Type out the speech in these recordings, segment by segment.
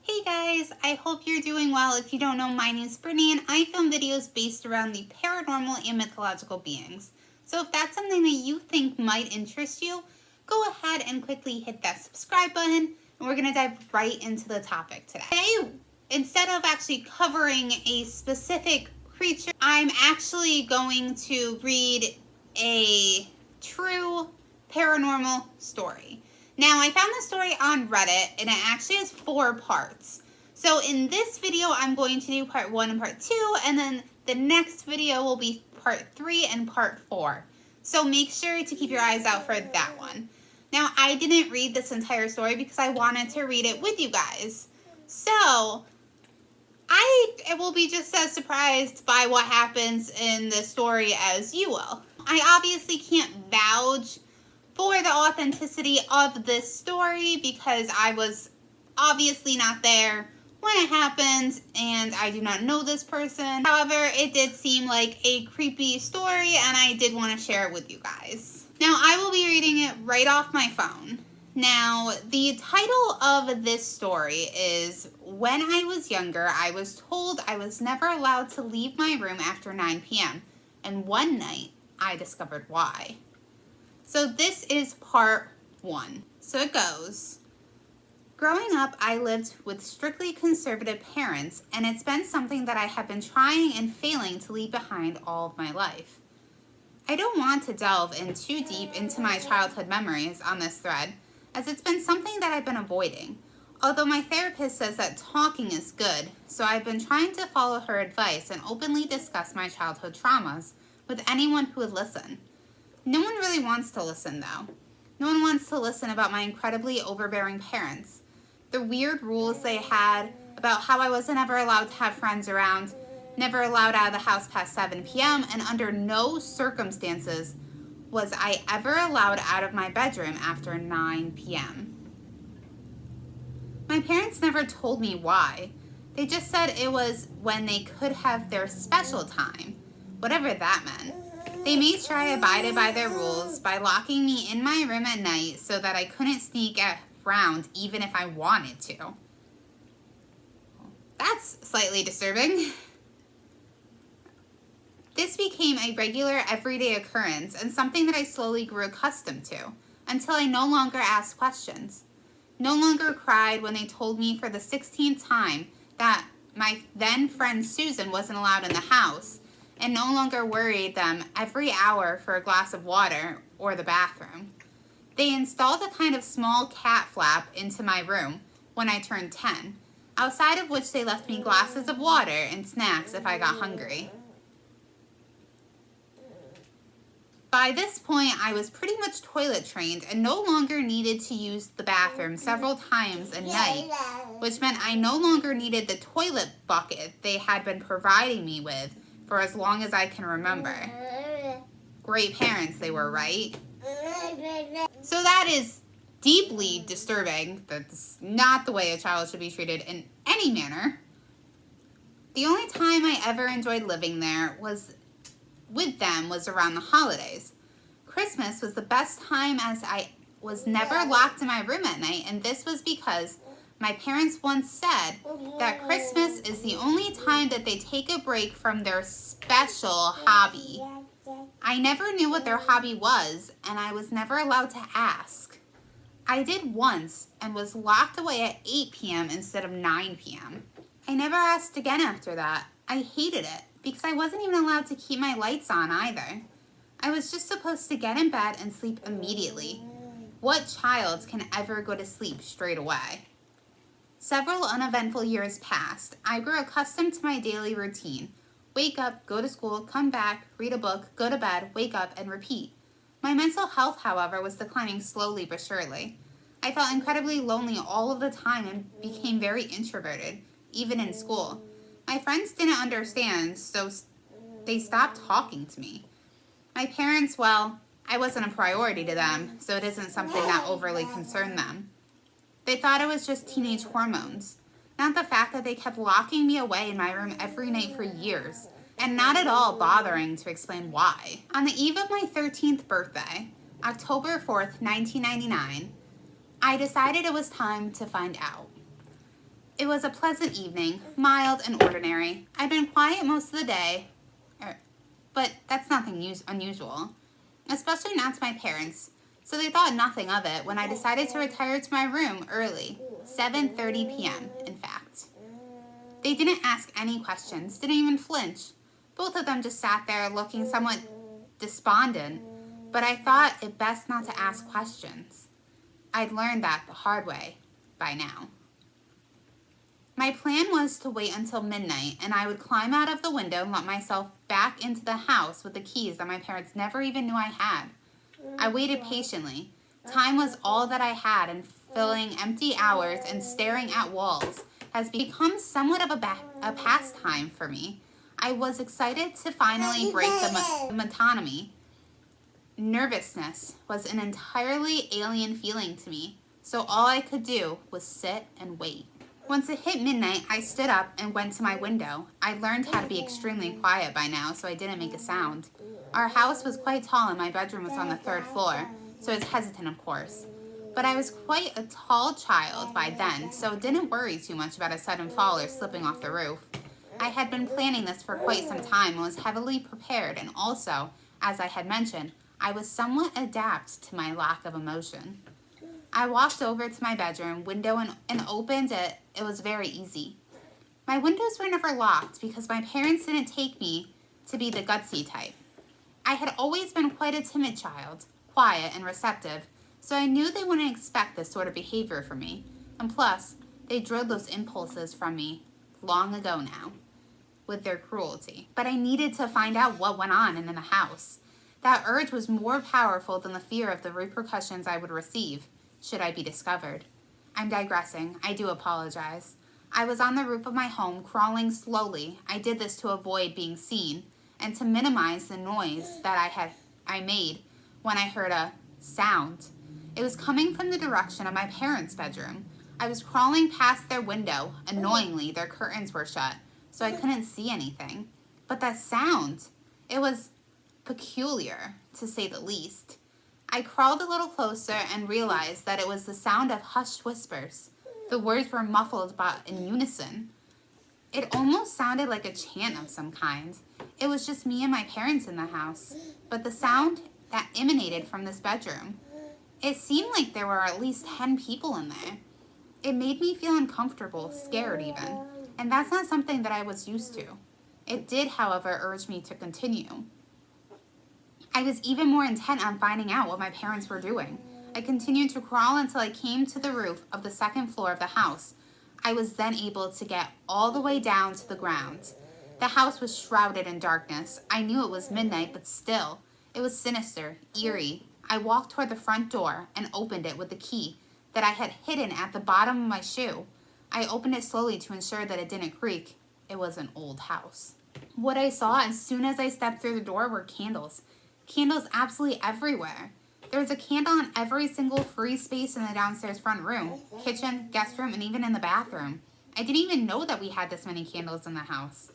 Hey guys, I hope you're doing well. If you don't know, my name's Brittany and I film videos based around the paranormal and mythological beings. So if that's something that you think might interest you, go ahead and quickly hit that subscribe button and we're going to dive right into the topic today. Today, instead of actually covering a specific creature, I'm actually going to read a true paranormal story. Now, I found this story on Reddit, and it actually has 4 parts. So in this video, I'm going to do part 1 and part 2, and then the next video will be part 3 and part 4. So make sure to keep your eyes out for that one. Now, I didn't read this entire story because I wanted to read it with you guys. So I will be just as surprised by what happens in the story as you will. I obviously can't vouch for the authenticity of this story because I was obviously not there when it happened and I do not know this person. However, it did seem like a creepy story and I did want to share it with you guys. Now, I will be reading it right off my phone. Now, the title of this story is, When I Was Younger, I was told I was never allowed to leave my room after 9 p.m. And one night, I discovered why. So this is part 1. So it goes. Growing up, I lived with strictly conservative parents, and it's been something that I have been trying and failing to leave behind all of my life. I don't want to delve in too deep into my childhood memories on this thread, as it's been something that I've been avoiding. Although my therapist says that talking is good, so I've been trying to follow her advice and openly discuss my childhood traumas with anyone who would listen. No one really wants to listen, though. No one wants to listen about my incredibly overbearing parents. The weird rules they had about how I wasn't ever allowed to have friends around, never allowed out of the house past 7 p.m., and under no circumstances was I ever allowed out of my bedroom after 9 p.m. My parents never told me why. They just said it was when they could have their special time, whatever that meant. They made sure I abided by their rules by locking me in my room at night so that I couldn't sneak around even if I wanted to. That's slightly disturbing. This became a regular everyday occurrence and something that I slowly grew accustomed to until I no longer asked questions. No longer cried when they told me for the 16th time that my then friend Susan wasn't allowed in the house, and no longer worried them every hour for a glass of water or the bathroom. They installed a kind of small cat flap into my room when I turned 10, outside of which they left me glasses of water and snacks if I got hungry. By this point, I was pretty much toilet trained and no longer needed to use the bathroom several times a night, which meant I no longer needed the toilet bucket they had been providing me with for as long as I can remember. Great parents they were, right? So that is deeply disturbing. That's not the way a child should be treated in any manner. The only time I ever enjoyed living there was around the holidays. Christmas was the best time as I was never locked in my room at night, and this was because my parents once said that Christmas is the only time that they take a break from their special hobby. I never knew what their hobby was, and I was never allowed to ask. I did once and was locked away at 8 p.m. instead of 9 p.m. I never asked again after that. I hated it because I wasn't even allowed to keep my lights on either. I was just supposed to get in bed and sleep immediately. What child can ever go to sleep straight away? Several uneventful years passed. I grew accustomed to my daily routine. Wake up, go to school, come back, read a book, go to bed, wake up, and repeat. My mental health, however, was declining slowly but surely. I felt incredibly lonely all of the time and became very introverted, even in school. My friends didn't understand, so they stopped talking to me. My parents, well, I wasn't a priority to them, so it isn't something that overly concerned them. They thought it was just teenage hormones, not the fact that they kept locking me away in my room every night for years, and not at all bothering to explain why. On the eve of my 13th birthday, October 4th, 1999, I decided it was time to find out. It was a pleasant evening, mild and ordinary. I'd been quiet most of the day, but that's nothing unusual, especially not to my parents, so they thought nothing of it when I decided to retire to my room early, 7:30 p.m., in fact. They didn't ask any questions, didn't even flinch. Both of them just sat there looking somewhat despondent, but I thought it best not to ask questions. I'd learned that the hard way by now. My plan was to wait until midnight, and I would climb out of the window and let myself back into the house with the keys that my parents never even knew I had. I waited patiently. Time was all that I had, and filling empty hours and staring at walls has become somewhat of a pastime for me. I was excited to finally break the monotony. Nervousness was an entirely alien feeling to me, so all I could do was sit and wait. Once it hit midnight, I stood up and went to my window. I learned how to be extremely quiet by now, so I didn't make a sound. Our house was quite tall and my bedroom was on the 3rd floor, so I was hesitant, of course. But I was quite a tall child by then, so didn't worry too much about a sudden fall or slipping off the roof. I had been planning this for quite some time and was heavily prepared, and also, as I had mentioned, I was somewhat adept to my lack of emotion. I walked over to my bedroom window and opened it. It was very easy. My windows were never locked because my parents didn't take me to be the gutsy type. I had always been quite a timid child, quiet and receptive, so I knew they wouldn't expect this sort of behavior from me. And plus, they drilled those impulses from me long ago now with their cruelty. But I needed to find out what went on in the house. That urge was more powerful than the fear of the repercussions I would receive should I be discovered. I'm digressing. I do apologize. I was on the roof of my home, crawling slowly. I did this to avoid being seen and to minimize the noise that I made when I heard a sound. It was coming from the direction of my parents' bedroom. I was crawling past their window. Annoyingly, their curtains were shut, so I couldn't see anything. But that sound, it was peculiar, to say the least. I crawled a little closer and realized that it was the sound of hushed whispers. The words were muffled but in unison. It almost sounded like a chant of some kind. It was just me and my parents in the house, but the sound that emanated from this bedroom, it seemed like there were at least 10 people in there. It made me feel uncomfortable, scared even, and that's not something that I was used to. It did, however, urge me to continue. I was even more intent on finding out what my parents were doing. I continued to crawl until I came to the roof of the 2nd floor of the house. I was then able to get all the way down to the ground. The house was shrouded in darkness. I knew it was midnight, but still, it was sinister, eerie. I walked toward the front door and opened it with the key that I had hidden at the bottom of my shoe. I opened it slowly to ensure that it didn't creak. It was an old house. What I saw as soon as I stepped through the door were candles. Candles absolutely everywhere. There was a candle in every single free space in the downstairs front room, kitchen, guest room, and even in the bathroom. I didn't even know that we had this many candles in the house.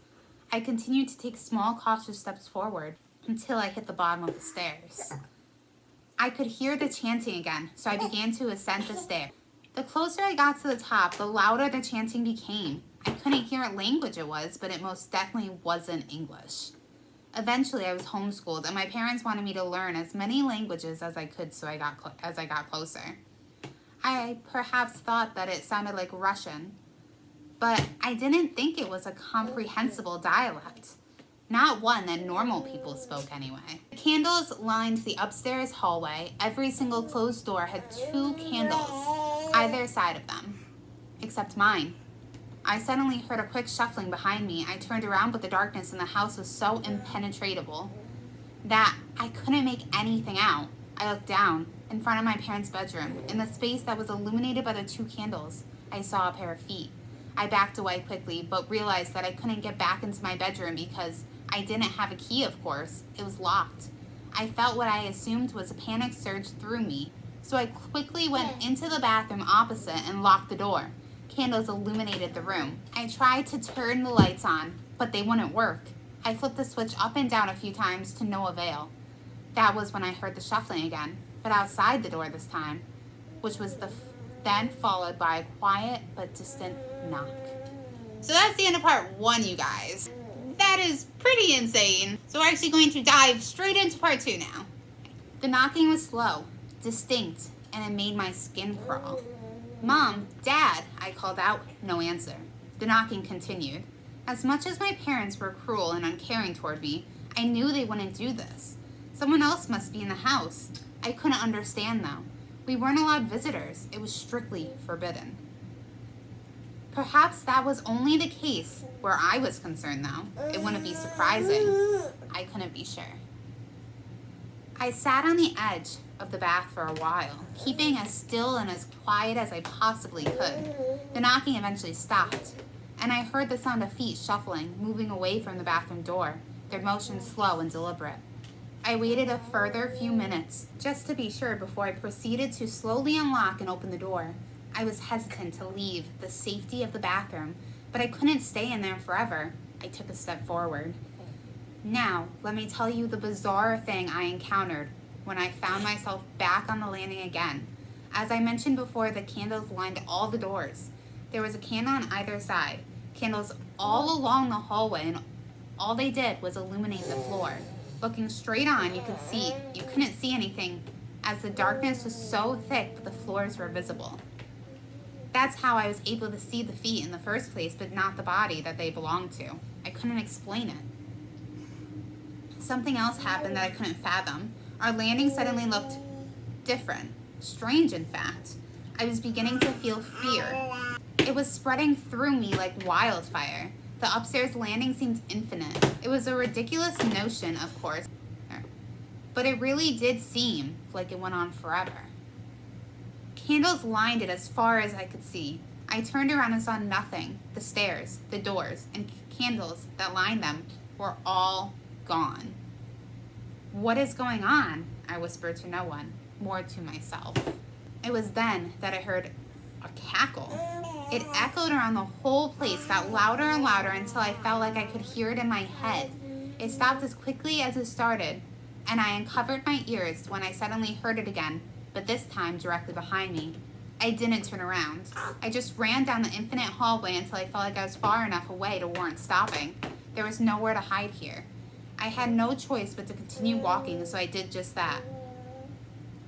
I continued to take small, cautious steps forward until I hit the bottom of the stairs. I could hear the chanting again, so I began to ascend the stairs. The closer I got to the top, the louder the chanting became. I couldn't hear what language it was, but it most definitely wasn't English. Eventually, I was homeschooled, and my parents wanted me to learn as many languages as I could as I got closer. I perhaps thought that it sounded like Russian, but I didn't think it was a comprehensible dialect. Not one that normal people spoke anyway. The candles lined the upstairs hallway. Every single closed door had 2 candles, either side of them, except mine. I suddenly heard a quick shuffling behind me. I turned around, but the darkness in the house was so impenetrable that I couldn't make anything out. I looked down in front of my parents' bedroom. In the space that was illuminated by the 2 candles, I saw a pair of feet. I backed away quickly, but realized that I couldn't get back into my bedroom because I didn't have a key, of course. It was locked. I felt what I assumed was a panic surge through me, so I quickly went into the bathroom opposite and locked the door. Candles illuminated the room. I tried to turn the lights on, but they wouldn't work. I flipped the switch up and down a few times to no avail. That was when I heard the shuffling again, but outside the door this time, which was then followed by a quiet but distant knock. So that's the end of part 1, you guys. That is pretty insane. So we're actually going to dive straight into part 2 now. The knocking was slow, distinct, and it made my skin crawl. "Mom, Dad," I called out. No answer. The knocking continued. As much as my parents were cruel and uncaring toward me, I knew they wouldn't do this. Someone else must be in the house. I couldn't understand, though. We weren't allowed visitors. It was strictly forbidden. Perhaps that was only the case where I was concerned, though. It wouldn't be surprising. I couldn't be sure. I sat on the edge of the bath for a while, keeping as still and as quiet as I possibly could. The knocking eventually stopped, and I heard the sound of feet shuffling, moving away from the bathroom door, their motion slow and deliberate. I waited a further few minutes, just to be sure, before I proceeded to slowly unlock and open the door. I was hesitant to leave the safety of the bathroom, but I couldn't stay in there forever. I took a step forward. Now, let me tell you the bizarre thing I encountered when I found myself back on the landing again. As I mentioned before, the candles lined all the doors. There was a candle on either side, candles all along the hallway, and all they did was illuminate the floor. Looking straight on, you couldn't see anything, as the darkness was so thick that the floors were visible. That's how I was able to see the feet in the first place, but not the body that they belonged to. I couldn't explain it. Something else happened that I couldn't fathom. Our landing suddenly looked different. Strange, in fact. I was beginning to feel fear. It was spreading through me like wildfire. The upstairs landing seemed infinite. It was a ridiculous notion, of course, but it really did seem like it went on forever. Candles lined it as far as I could see. I turned around and saw nothing. The stairs, the doors, and candles that lined them were all gone. "What is going on?" I whispered to no one, more to myself. It was then that I heard a cackle. It echoed around the whole place, got louder and louder until I felt like I could hear it in my head. It stopped as quickly as it started, and I uncovered my ears when I suddenly heard it again, but this time directly behind me. I didn't turn around. I just ran down the infinite hallway until I felt like I was far enough away to warrant stopping. There was nowhere to hide here. I had no choice but to continue walking, so I did just that.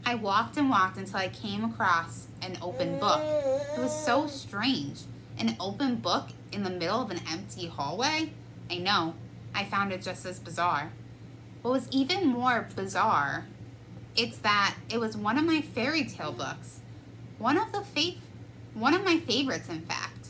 I walked and walked until I came across an open book. It was so strange. An open book in the middle of an empty hallway? I know. I found it just as bizarre. What was even more bizarre, it's that it was one of my fairy tale books. One of my favorites, in fact.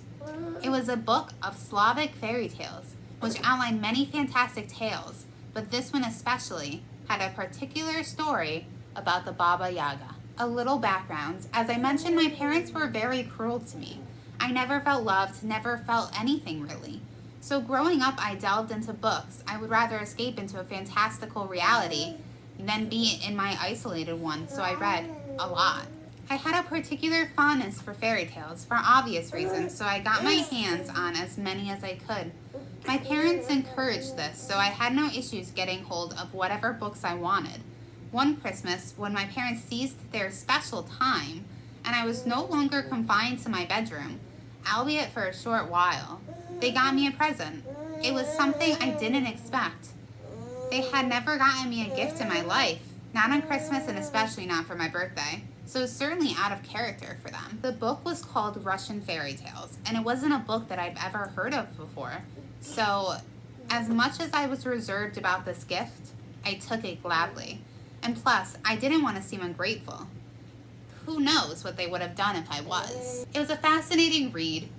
It was a book of Slavic fairy tales, which outlined many fantastic tales, but this one especially had a particular story about the Baba Yaga. A little background. As I mentioned, my parents were very cruel to me. I never felt loved, never felt anything really. So growing up, I delved into books. I would rather escape into a fantastical reality than be in my isolated one, so I read a lot. I had a particular fondness for fairy tales, for obvious reasons, so I got my hands on as many as I could. My parents encouraged this, so I had no issues getting hold of whatever books I wanted. One Christmas, when my parents seized their special time, and I was no longer confined to my bedroom, albeit for a short while, they got me a present. It was something I didn't expect. They had never gotten me a gift in my life, not on Christmas and especially not for my birthday, so it was certainly out of character for them. The book was called Russian Fairy Tales, and it wasn't a book that I've ever heard of before, so as much as I was reserved about this gift, I took it gladly. And plus, I didn't want to seem ungrateful. Who knows what they would have done if I was. It was a fascinating read.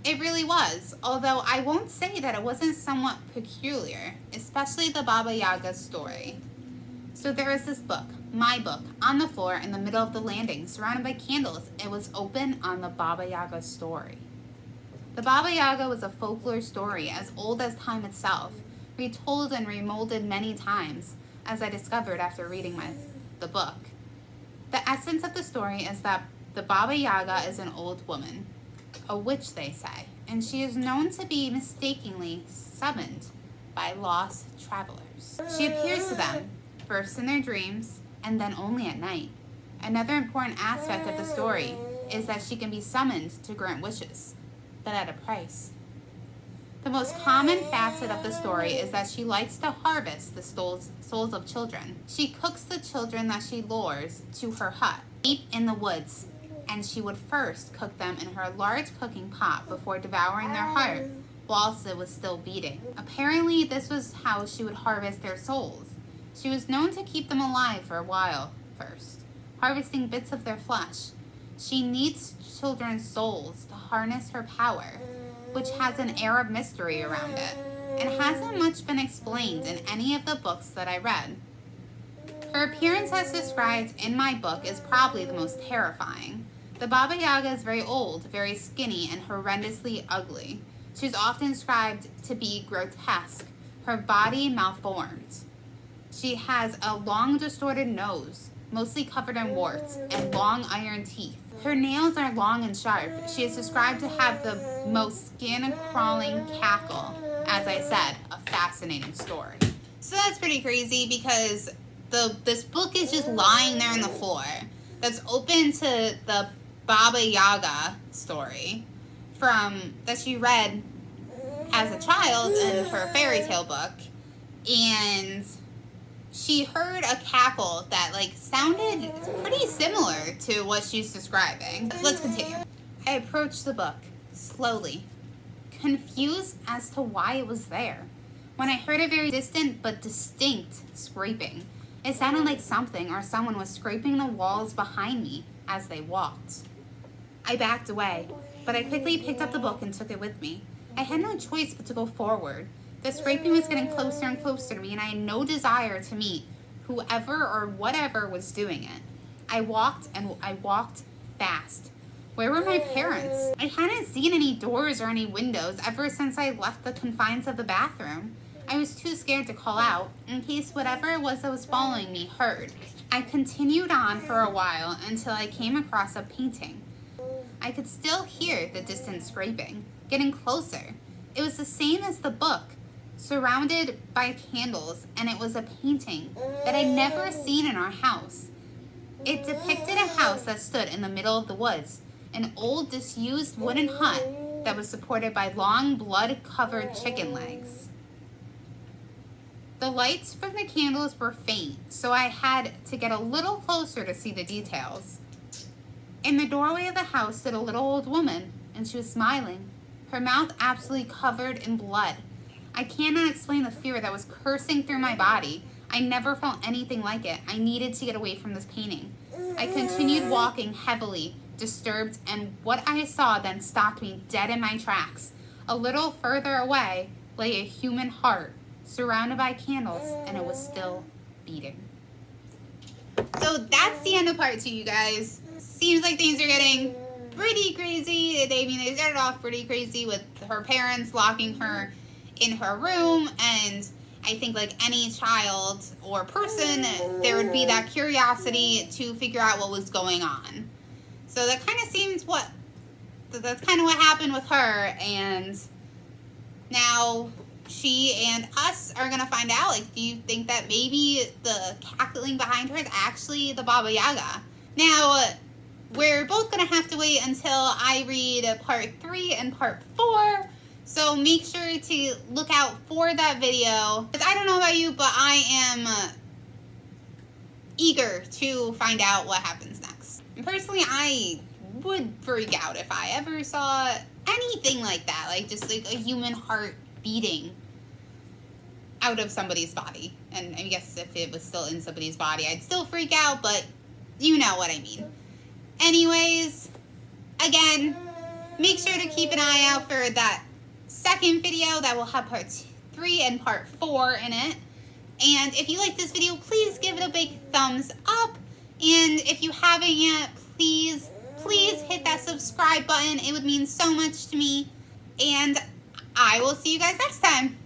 It really was, although I won't say that it wasn't somewhat peculiar, especially the Baba Yaga story. So there was this book, my book, on the floor in the middle of the landing, surrounded by candles. It was open on the Baba Yaga story. The Baba Yaga was a folklore story as old as time itself, retold and remolded many times, as I discovered after reading the book. The essence of the story is that the Baba Yaga is an old woman, a witch they say, and she is known to be mistakenly summoned by lost travelers. She appears to them, first in their dreams, and then only at night. Another important aspect of the story is that she can be summoned to grant wishes, but at a price. The most common facet of the story is that she likes to harvest the souls of children. She cooks the children that she lures to her hut, deep in the woods, and she would first cook them in her large cooking pot before devouring their heart whilst it was still beating. Apparently, this was how she would harvest their souls. She was known to keep them alive for a while first, harvesting bits of their flesh. She needs children's souls to harness her power, which has an air of mystery around it, and hasn't much been explained in any of the books that I read. Her appearance as described in my book is probably the most terrifying. The Baba Yaga is very old, very skinny, and horrendously ugly. She's often described to be grotesque, her body malformed. She has a long distorted nose, mostly covered in warts, and long iron teeth. Her nails are long and sharp. She is described to have the most skin-crawling cackle. As I said, a fascinating story. So that's pretty crazy because this book is just lying there on the floor. That's open to the Baba Yaga story that she read as a child in her fairy tale book. And she heard a cackle that sounded pretty similar to what she's describing. Let's continue. I approached the book slowly, confused as to why it was there, when I heard a very distant but distinct scraping. It sounded like something or someone was scraping the walls behind me as they walked. I backed away, but I quickly picked up the book and took it with me. I had no choice but to go forward. The scraping was getting closer and closer to me, and I had no desire to meet whoever or whatever was doing it. I walked fast. Where were my parents? I hadn't seen any doors or any windows ever since I left the confines of the bathroom. I was too scared to call out, in case whatever it was that was following me heard. I continued on for a while until I came across a painting. I could still hear the distant scraping, getting closer. It was the same as the book, surrounded by candles, and it was a painting that I'd never seen in our house. It depicted a house that stood in the middle of the woods, an old disused wooden hut that was supported by long blood-covered chicken legs. The lights from the candles were faint, so I had to get a little closer to see the details. In the doorway of the house stood a little old woman, and she was smiling, her mouth absolutely covered in blood. I cannot explain the fear that was coursing through my body. I never felt anything like it. I needed to get away from this painting. I continued walking heavily, disturbed, and what I saw then stopped me dead in my tracks. A little further away lay a human heart, surrounded by candles, and it was still beating. So that's the end of part 2, you guys. Seems like things are getting pretty crazy. They started off pretty crazy with her parents locking her in her room, and I think like any child or person, there would be that curiosity to figure out what was going on. So that kind of seems that's kind of what happened with her, and now she and us are going to find out, do you think that maybe the cackling behind her is actually the Baba Yaga? Now, we're both going to have to wait until I read part 3 and part 4, so make sure to look out for that video. Because I don't know about you, but I am eager to find out what happens next. And personally, I would freak out if I ever saw anything like that, just a human heart beating out of somebody's body. And I guess if it was still in somebody's body, I'd still freak out, but you know what I mean. Anyways, again, make sure to keep an eye out for that second video that will have part 3 and part 4 in it. And if you like this video, please give it a big thumbs up. And if you haven't yet, please hit that subscribe button. It would mean so much to me. And I will see you guys next time.